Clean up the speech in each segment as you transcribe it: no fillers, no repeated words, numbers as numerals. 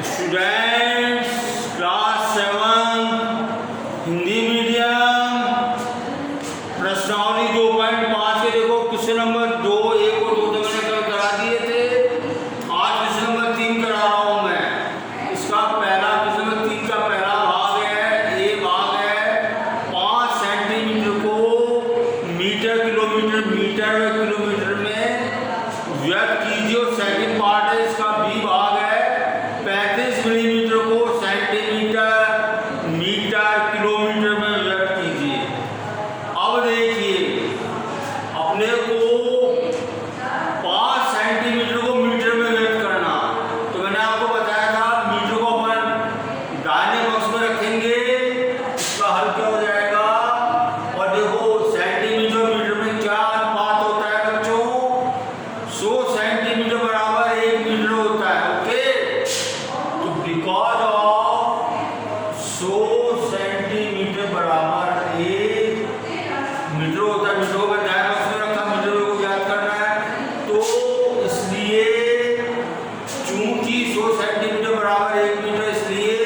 Students class 7 Hindi medium प्रश्नावली 2.5 के देखो क्वेश्चन नंबर 2, 1 और 2 तो मैंने कल करा दिए थे। आज क्वेश्चन नंबर 3 करा रहा हूँ मैं। इसका पहला क्वेश्चन नंबर 3 का पहला भाग है, ये भाग है 5 सेंटीमीटर को मीटर किलोमीटर मीटर व किलोमीटर में व्यक्त कीजिए। और सेकंड पार्ट है इसका बी भाग है 35 मिलीमीटर को सेंटीमीटर मीटर किलोमीटर में व्यक्त कीजिए। अब देखिए अपने को 5 सेंटीमीटर को मीटर में व्यक्त करना, तो मैंने आपको बताया था मीटर को अपन दाहिने पक्ष में रखेंगे, इसका हल क्या हो जाएगा। और देखो सेंटीमीटर मीटर में क्या अनुपात होता है बच्चों, 100 सेंटीमीटर बराबर 1 मीटर होता है। ओके, तो बिकॉज ऑफ 100 सेंटीमीटर बराबर 1 मीटर होता है, मीटर को दाएं पक्ष में रखा, मीटर को याद करना है, तो इसलिए चूंकि 100 सेंटीमीटर बराबर 1 मीटर, इसलिए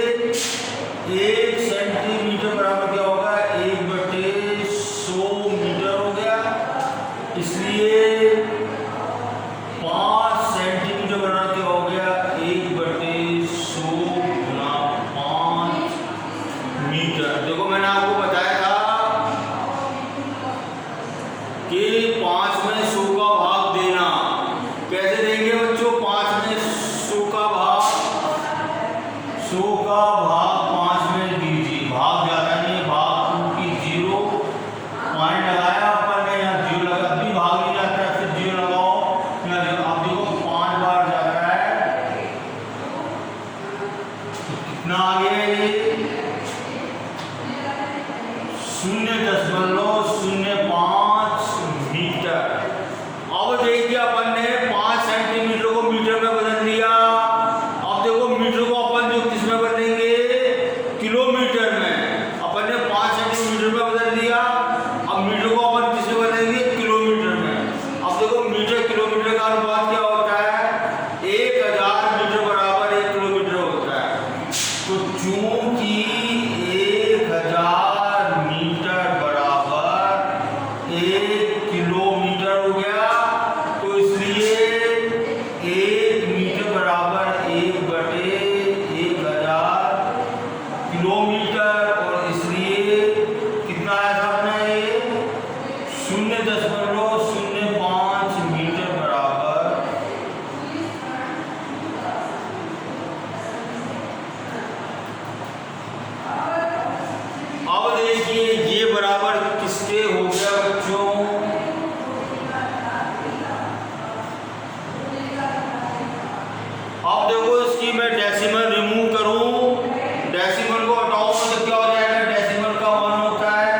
1 सेंटीमीटर बराबर क्या होगा 1/100 मीटर हो गया। इसलिए 5 सेंटीमीटर बराबर क्या हो गया 1/100 गुना 5 मीटर। देखो मैंने आपको बताया था कि 5 में 100 का भाग देना। कैसे देंगे बच्चों, 5 में 100 का भाग 5 में दीजिए। भाग जाता नहीं, भाग क्योंकि 0 पॉइंट लगाया अपन ने, यहाँ 0 लगा, अभी भाग नहीं जाता है, फिर 0 लगाओ यहाँ 0। अब देखो 5 बार जाता है, कितना आ गया ये 0.05 मीटर। अब देखिए अपन ने 5 सेंटीमीटर को मीटर में बदल दिया। अब देखो मीटर को अपन जो किस में बदलेंगे, किलोमीटर में। अपन ने 5 सेंटीमीटर में बदल दिया, अब मीटर को अपन किस में बदलेंगे, किलोमीटर में। अब देखो मीटर किलोमीटर का अनुपात क्या होता है, 1000 मीटर बराबर 1 किलोमीटर होता है। तो चूंकि 1000 मीटर बराबर 1 किलोमीटर हो गया, तो इसलिए 1 मीटर बराबर 1/1000 किलोमीटर। और इसलिए कितना आया था अपना ये 0.05 मीटर बराबर। अब देखिए ये बराबर किसके हो गया बच्चों, अब देखो इसकी मैं डेसिमल रिमूव करूं, डेसिमल को हटाऊं तो क्या हो जाएगा, डेसिमल का 1 होता है,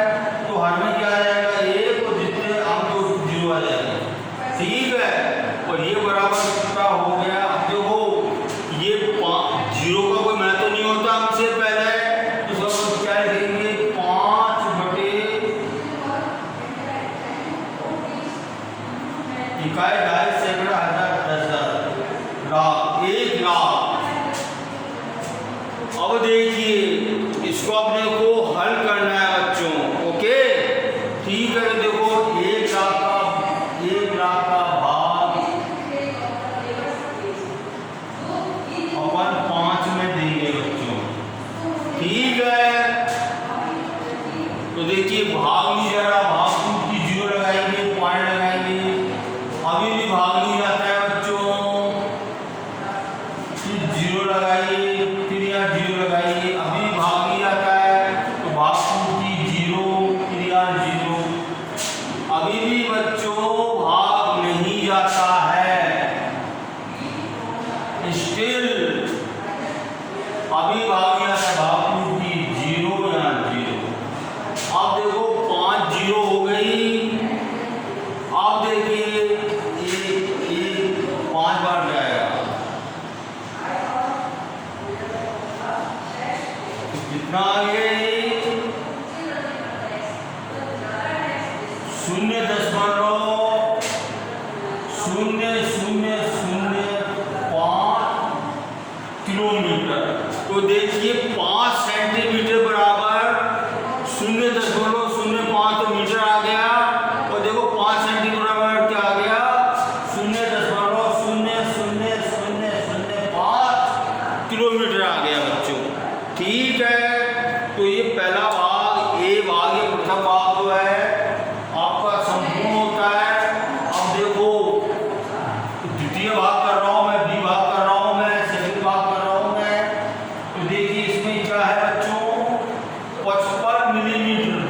तो हर में क्या आ जाएगा 1, और जितने आप 0 आ जाएगा। ठीक है, और ये बराबर कितना हो गया। अब देखो ये 0 का कोई महत्व नहीं होता हमसे पहले, तो सब क्या लिखेंगे 5/, इकाई, ढाई, सैकड़ा, हजार, 10,000, लाख, 1 लाख। अब देखिए इसको अपने को हल करना है बच्चों। ओके, ठीक है, तो देखो 1 लाख का भाग अपन 5 में देंगे बच्चों। ठीक है, तो देखिए भाग नहीं जा रहा, भाग की 0 लगाएंगे, पॉइंट लगाएंगे, अभी भी भाग नहीं जाता है बच्चों। फिर 0 लगाइए, फिर यहाँ 0 लगाइए, अभी भाग नहीं जाता है, तो भाग की 0, फिर यहाँ 0, अभी भी बच्चों भाग नहीं जाता है। स्टिल अभी भाग नहीं आता, भाग की 0, यहाँ 0। अब देखो 5 0 हो गई। अब देखिए 1 5 बार जाएगा, कितना आ गया ये 0.0005 किलोमीटर। तो देखिए 5 सेंटीमीटर बराबर 0.05 तो मीटर आ गया, और देखो 5 सेंटीमीटर बराबर क्या आ गया, 0.000005 किलोमीटर आ गया बच्चों। ठीक है, तो ये पहला भाग, ए भाग, ये प्रथम भाग जो है आपका संपूर्ण होता है। अब देखो द्वितीय भाग कर रहा हूं मैं, बी भाग कर रहा हूं मैं, सेकंड भाग कर रहा हूं मैं। तो देखिए इसमें क्या है बच्चों, 55 मिलीमीटर,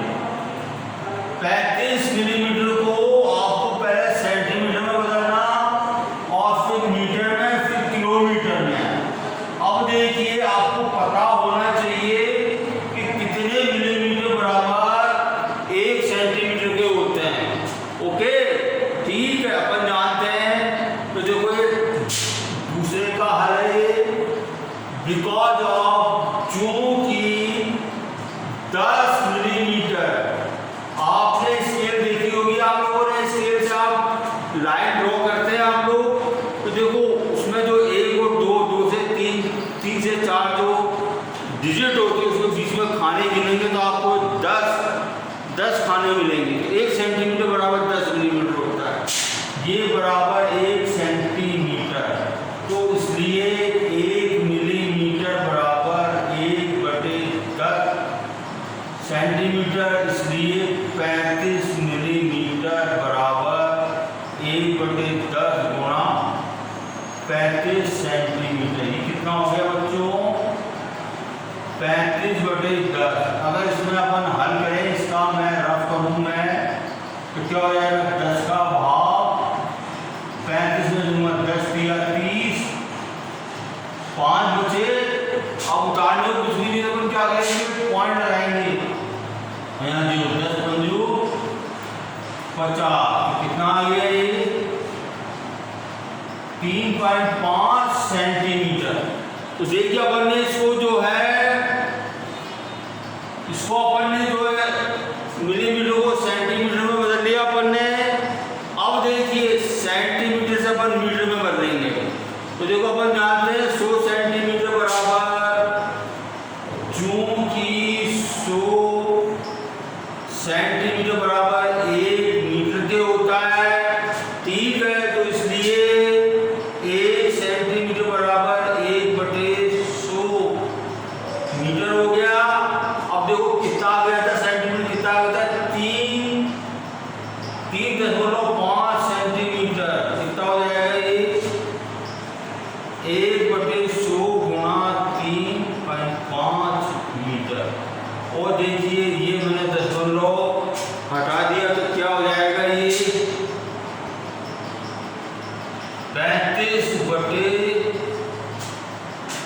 35 मिलीमीटर को आपको पहले सेंटीमीटर में बदलना, और फिर मीटर में, फिर किलोमीटर में। अब देखिए आपको पता होना चाहिए कि कितने मिलीमीटर बराबर 1 सेंटीमीटर के होते हैं। ओके, ठीक है, अपन जानते हैं। तो देखो ये दूसरे का हल है, बिकॉज ऑफ, चूंकि 10 मिलीमीटर, आपने स्केल देखी होगी आप लोगों ने, स्केल से आप लाइन ड्रॉ करते हैं आप लोग। तो देखो उसमें जो 1 और 2 से 3 से 4 जो डिजिट होती है, उसमें बीच में खाने गिनेंगे तो आपको 10 खाने मिलेंगे। 1 सेंटीमीटर बराबर 10 मिलीमीटर होता है, ये बराबर 1 सेंटीमीटर। तो इसलिए 1 मिलीमीटर बराबर 1/10 सेंटीमीटर, इसलिए 35 मिलीमीटर बराबर 1/10 गुणा 35 सेंटीमीटर। ये कितना हो गया बच्चों, 35/10। अगर इसमें अपन हल करें, इसका मैं रफ करूं मैं, तो क्या हो जाएगा, 10 का भाग 35 में दूंगा, 10 दिया 30, 5 बचे। अब उतारने को कुछ भी नहीं, तो अपन क्या करेंगे, पॉइंट लगाएंगे यहाँ, जो 10 पंजू 50, कितना आ गया ये, 3.5 सेंटीमीटर। तो देखिए अपन ने इसको जो है, इसको अपन ने जो है मिलीमीटर को सेंटीमीटर में बदल लिया अपन ने। अब देखिए सेंटीमीटर से अपन मीटर में बदलेंगे। तो देखो अपन जानते हैं 100 सेंटीमीटर बराबर, चूंकि 100 सेंटीमीटर बराबर 1 मीटर के होता है। ठीक है, तो इसलिए 1 सेंटीमीटर बराबर 1/100 मीटर हो गया। अब देखो कितना आ गया था सेंटीमीटर, कितना आ गया था, 3.5 सेंटीमीटर। कितना हो जाएगा ये, 1/100 गुणा 3.5 मीटर। और देखिए ये मैंने दशमलव हटा दिया, तो क्या हो जाएगा ये,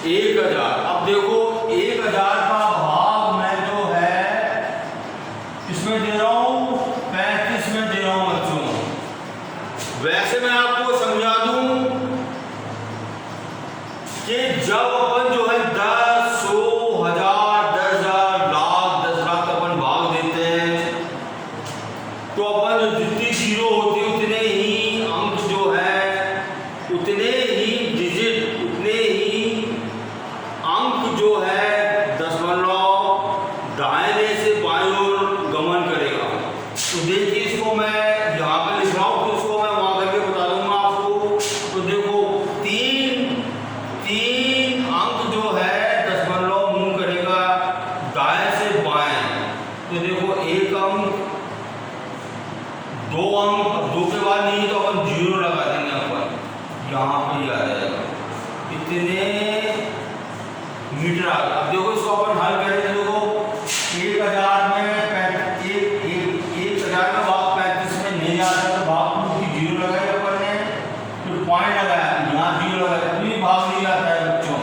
35/1000। अब देखो 1000 का भाग मैं जो है इसमें दे रहा हूं, 35 में दे रहा हूं बच्चों। वैसे मैं आपको समझा दूं कि जब अपन जो है 10, 100, 1000, 10,000, लाख, 10 लाख का अपन भाग देते हैं, तो अपन जो जितनी जीरो होती है उतने ही अंक जो है, उतने ही डिजिट, उतने ही अंक जो है दशमलव दाहिने से बाईं ओर गमन करेगा। तो देखिए इसको मैं यहाँ पे लिख रहा हूँ, तो इसको मैं वहाँ करके बता दूंगा आपको। तो देखो तीन अंक जो है दशमलव मूव करेगा दाएं से बाएं। तो देखो 1 अंक, 2 अंक, अब 2 के बाद नहीं तो अपन 0 लगा देंगे, अपन यहाँ पे आ जाएगा, इतने मीटर आ गया। अब देखो इसको अपन हल करेंगे, देखो 1000 में 1000 का भाग 35 में नहीं आता, तो भाग की 0 लगाया अपन ने, फिर पॉइंट लगाया, यहाँ 0 लगाया, अभी भाग नहीं आता है बच्चों।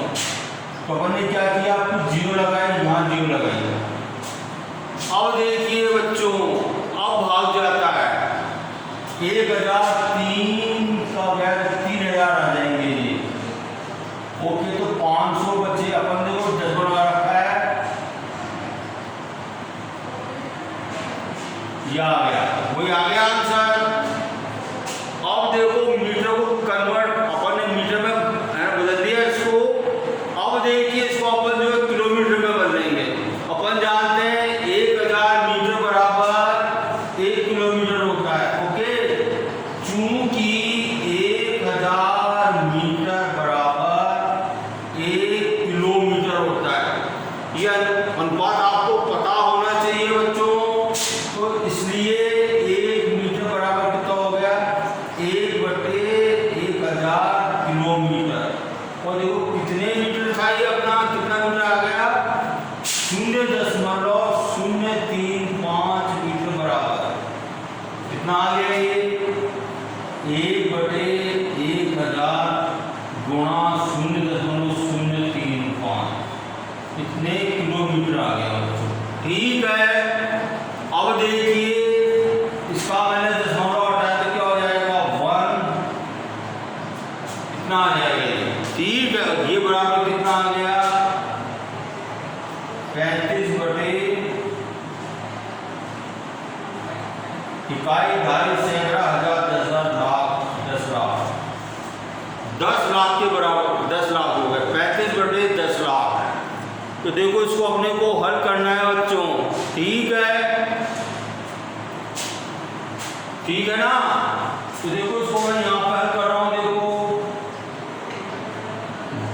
तो अपन ने क्या किया, आपको 0 लगाया, यहाँ 0 लगाइए। अब देखिए बच्चों, अब भाग जाता है 1003 का गैर 3000 आ जाएंगे ये। ओके, तो 500 बचे, अपन ने वो 10 बना रखा है, ये आ गया, वही आ गया आंसर। अब देखो मीटर को कन्वर्ट अपन ने मीटर में बदल दिया इसको। अब कितने मीटर था ये अपना, कितना मीटर आ गया 0.035 मीटर बराबर। कितना आ गया ये 1/1000 गुणा 0.035, इतने किलोमीटर आ गया बच्चों। ठीक है, अब देखिए इसका मैंने दशमलव हटाया तो क्या हो जाएगा 1, इतना आ जाएगा ये। ठीक है, ये बराबर कितना आ गया 35/2 इकाई, ढाई, सैकड़ा, हजार, 10,000, लाख, 10 लाख, 10 लाख के बराबर 10 लाख हो गए। 35/10 लाख। तो देखो इसको अपने को हल करना है बच्चों। ठीक है, ठीक है ना। तो देखो इसको मैं यहाँ पर हल कर रहा हूँ। देखो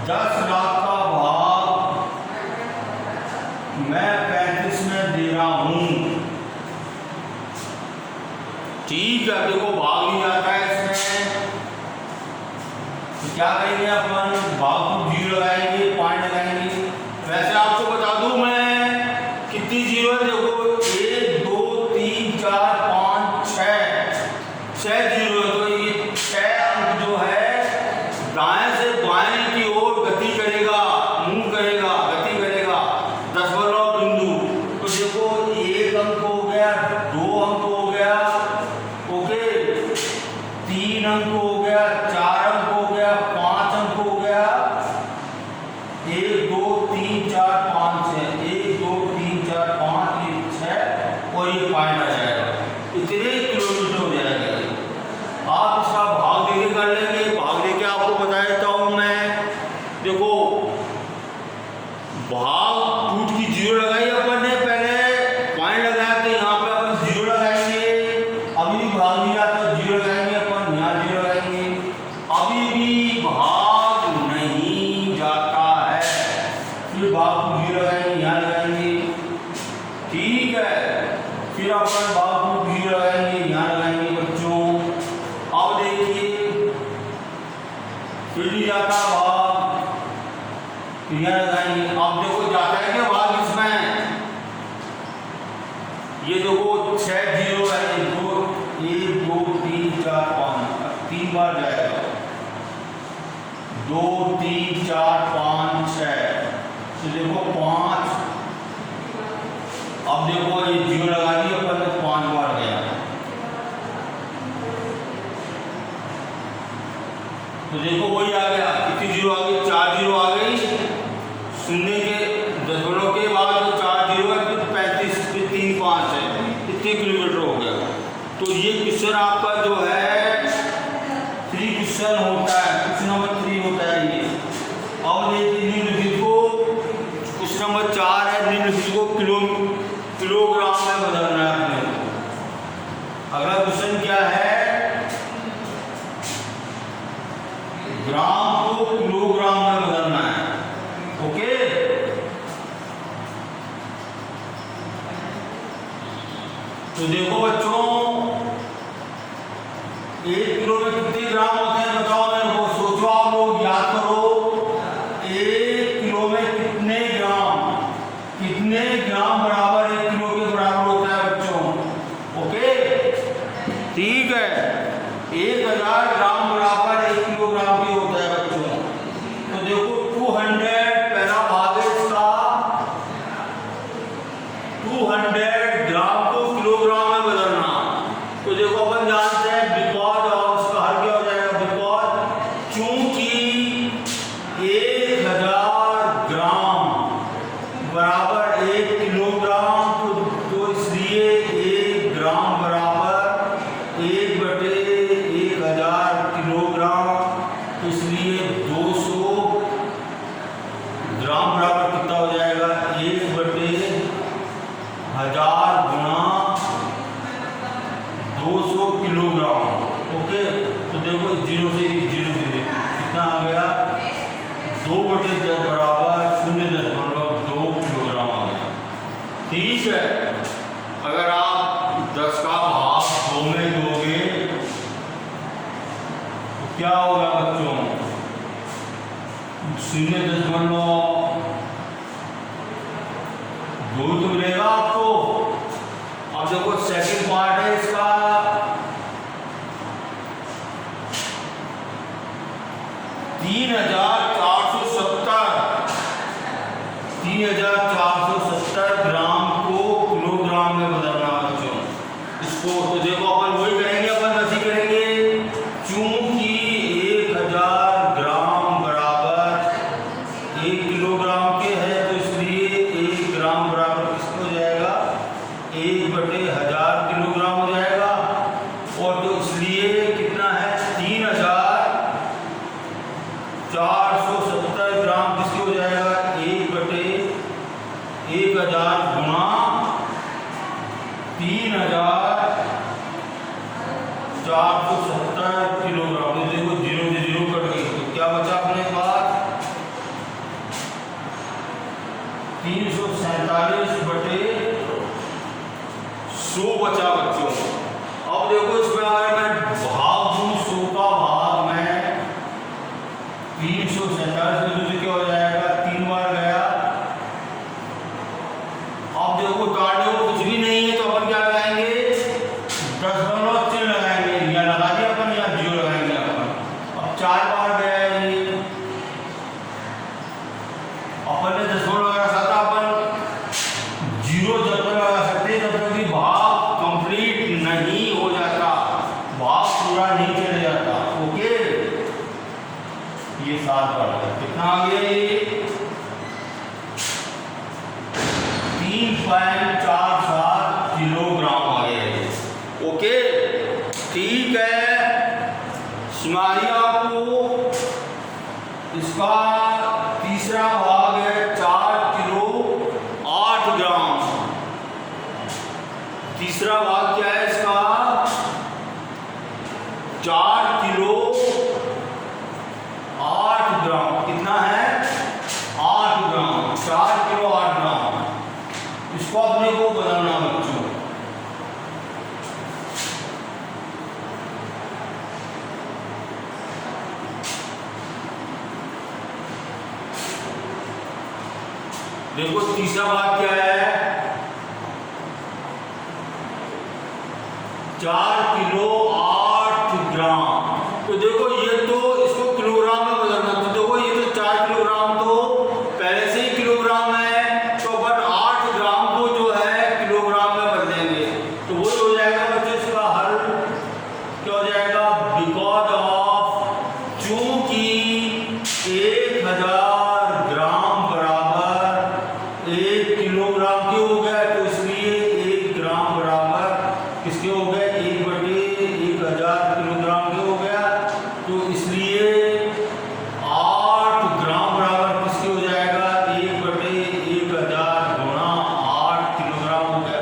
10 लाख का भाग मैं 35 में दे रहा हूँ। ठीक है, देखो भाग नहीं जाता है इसमें, तो क्या करेंगे अपन, भाग को 0 लगाएंगे, पॉइंट लगाएंगे। वैसे आपको बता दूं मैं कितनी जीरो है, देखो 1 2 3 4 5 6 जीरो है। तो ये 6 अंक जो है दाएं से बाएं की ओर गति करेगा, मूव करेगा, गति करेगा दशमलव बिंदु। तो देखो 1 अंक हो गया, 2 अंक हो गया, ओके, 3 अंक हो गया, 4 अंक हो गया, 5 अंक हो गया, 1 2 3 4 5 6, 1 2 3 4 5 1 6 और ये पॉइंट आ जाएगा। इतने किलोमीटर हो जाएगा। आप इसका भाग देके कर लेंगे। भाग देके आपको बता देता हूँ मैं। देखो भाग टूट की 0 लगाई अपन ने, पहले पॉइंट लगाया तो यहाँ पे अपन 0 लगाएंगे। अभी भी भाग नहीं आता, 0 लगाएंगे अपन, यहाँ 0 लगाएंगे। अभी भी भाग नहीं जाता है, फिर भाग को 0 लगाएंगे, यहाँ लगाएंगे। ठीक है, फिर अपन भाग को 0 लगाएंगे, यहाँ लगाएंगे बच्चों। अब देखिए फिर नहीं जाता भाग, यहाँ लगाएंगे। अब देखो जाता है क्या भाग इसमें, ये देखो 6 जीरो है, 1 2 3 4 5, 3 बार जाएगा, 2 3 4 5 6। तो देखो 5, अब देखो ये 0 लगा दिया अपन ने, 5 बार गया। तो देखो वही आ गया, कितनी 0 आ गई, 4 0 आ गई। शून्य के दशमलव के बाद जो 4 0 है, फिर 35, फिर 3 5 है, इतने किलोमीटर हो गया। तो ये क्वेश्चन आपका जो है 3 क्वेश्चन होता है, क्वेश्चन नंबर 3 होता है ये। अब देखिए निम्नलिखित को, क्वेश्चन नंबर 4 है, निम्नलिखित को किलोग्राम में बदलना है अपने को। अगला क्वेश्चन क्या है, ग्राम को किलोग्राम में बदलना है। ओके, तो देखो बच्चों 1 किलो में कितने ग्राम होते हैं बताओ मेरे को, सोचो आप लोग, याद करो। 1 किलो में कितने ग्राम बराबर 1 किलो के बराबर होता है बच्चों। ओके, ठीक है, 1000 ग्राम बराबर 1 किलोग्राम भी होता है बच्चों। तो देखो 200 पहला भाग है इसका, 200 ग्राम को किलोग्राम में बदलना। तो देखो अपन जानते हैं बिकॉज, और उसका हल क्या हो जाएगा, बिकॉज क्योंकि 1000 ग्राम बराबर 1 किलोग्राम, तो इसलिए 1 ग्राम बराबर 1/1000 किलोग्राम। तो इसलिए 200 ग्राम बराबर कितना हो जाएगा, 1/1000 गुणा 200 किलोग्राम। ओके, तो देखो 0 से 0 से कितना आ गया, 2/10 बराबर 0.2 किलोग्राम आ गया। ठीक है, अगर आप 10 का भाग 2 में दोगे तो क्या होगा बच्चों, 0.2 तो मिलेगा आपको। अब देखो सेकंड पार्ट है इसका, 3,470 ग्राम को किलोग्राम में बदलना बच्चों इसको। तो देखो अपन वही करेंगे, अपन वैसे करेंगे। चूंकि 1000 ग्राम बराबर 1 किलोग्राम के है, तो इसलिए 1 ग्राम बराबर किसको हो जाएगा, 1/1000 किलोग्राम हो जाएगा। और तो इसलिए कितना है, 3,470 ग्राम किसके हो जाएगा, 1/1000 गुणा 3,470 किलोग्राम। देखो 0 से 0 कट गई, तो क्या बचा अपने पास, 347/100 बचा बच्चों। अब देखो इसमें अगर मैं भाग दूं 100 का भाग में 347 से क्या हो जाएगा, 3 बार गया। अब देखो काटो कुछ भी नहीं है, तो अपन क्या लगाएंगे, 10 चिन्ह लगाएंगे, या लगा दिया अपन या 0 लगाएंगे अपन। अब 4 बार गया ये, अपन ने 10 लगा सकता, अपन 0 जब तक लगा सकते जब तक भी भाग कंप्लीट नहीं हो जाता, भाग पूरा नहीं चले जाता। ओके, ये 7 बार कितना आ गया, ये 3.47 किलोग्राम आ गया। ओके, ठीक है। सुनाइए आपको इसका तीसरा भाग है 4 किलो 8 ग्राम। तीसरा भाग क्या है इसका, 4 किलो 8 ग्राम। कितना है, 8 ग्राम, 4 किलो 8 ग्राम। इसको अपने को बदलना बच्चों। देखो तीसरा बात क्या है, 4 किलो 8 ग्राम। तो देखो ये तो इसको किलोग्राम में बदलना, तो देखो ये तो 4 किलोग्राम तो पहले से ही किलोग्राम है, तो अपन 8 ग्राम को जो है किलोग्राम में बदलेंगे। तो वो हो जाएगा बच्चों इसका हल क्या हो जाएगा, बिकॉज ऑफ चूंकि 1000 ग्राम बराबर 1 किलोग्राम के हो गया, तो इसलिए 1 ग्राम बराबर किसके हो गए, 1/1000 किलोग्राम के हो गया। तो इसलिए 8 ग्राम बराबर किसके हो जाएगा, 1/1000 गुणा 8 किलोग्राम हो गया।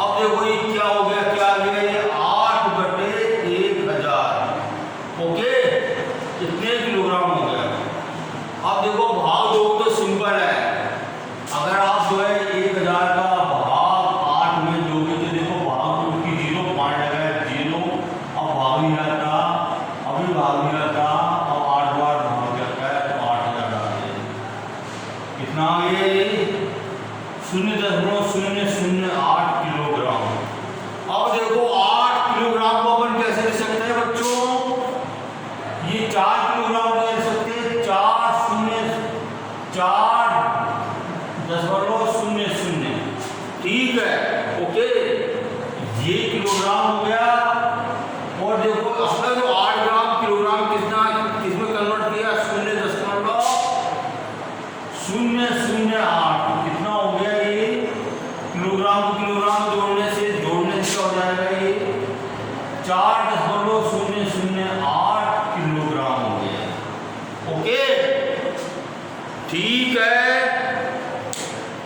अब देखो ये क्या हो गया, क्या आ गया, ये 8/1000। ओके, कितने किलोग्राम हो गया। अब देखो भाग दो तो सिंपल है, अगर आप जो है 1000 का भाग 8 में दोगे तो देखो भाग दो की 0 पॉइंट लगाए 0, अब भाग नहीं आता, अभी भाग नहीं आता, अब 8 बार भाग जाता है, तो 8000 आ गए। कितना आ गया, 0.008 किलोग्राम। अब देखो 8 किलोग्राम को अपन कैसे लिख सकते हैं बच्चों, ये 4 किलोग्राम को लिख सकते हैं, 4.0 ठीक है। ओके, ये किलोग्राम हो गया। और देखो अपना जो 8 ग्राम किलोग्राम कितना किसमें कन्वर्ट किया, 0.008 कितना हो गया, ये किलोग्राम को किलोग्राम जोड़ने से क्या हो जाएगा, ये 4.008 किलोग्राम हो गया। ओके, ठीक है।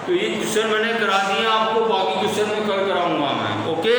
तो ये क्वेश्चन मैंने करा दिया आपको, बाकी क्वेश्चन में कल कराऊंगा मैं। ओके।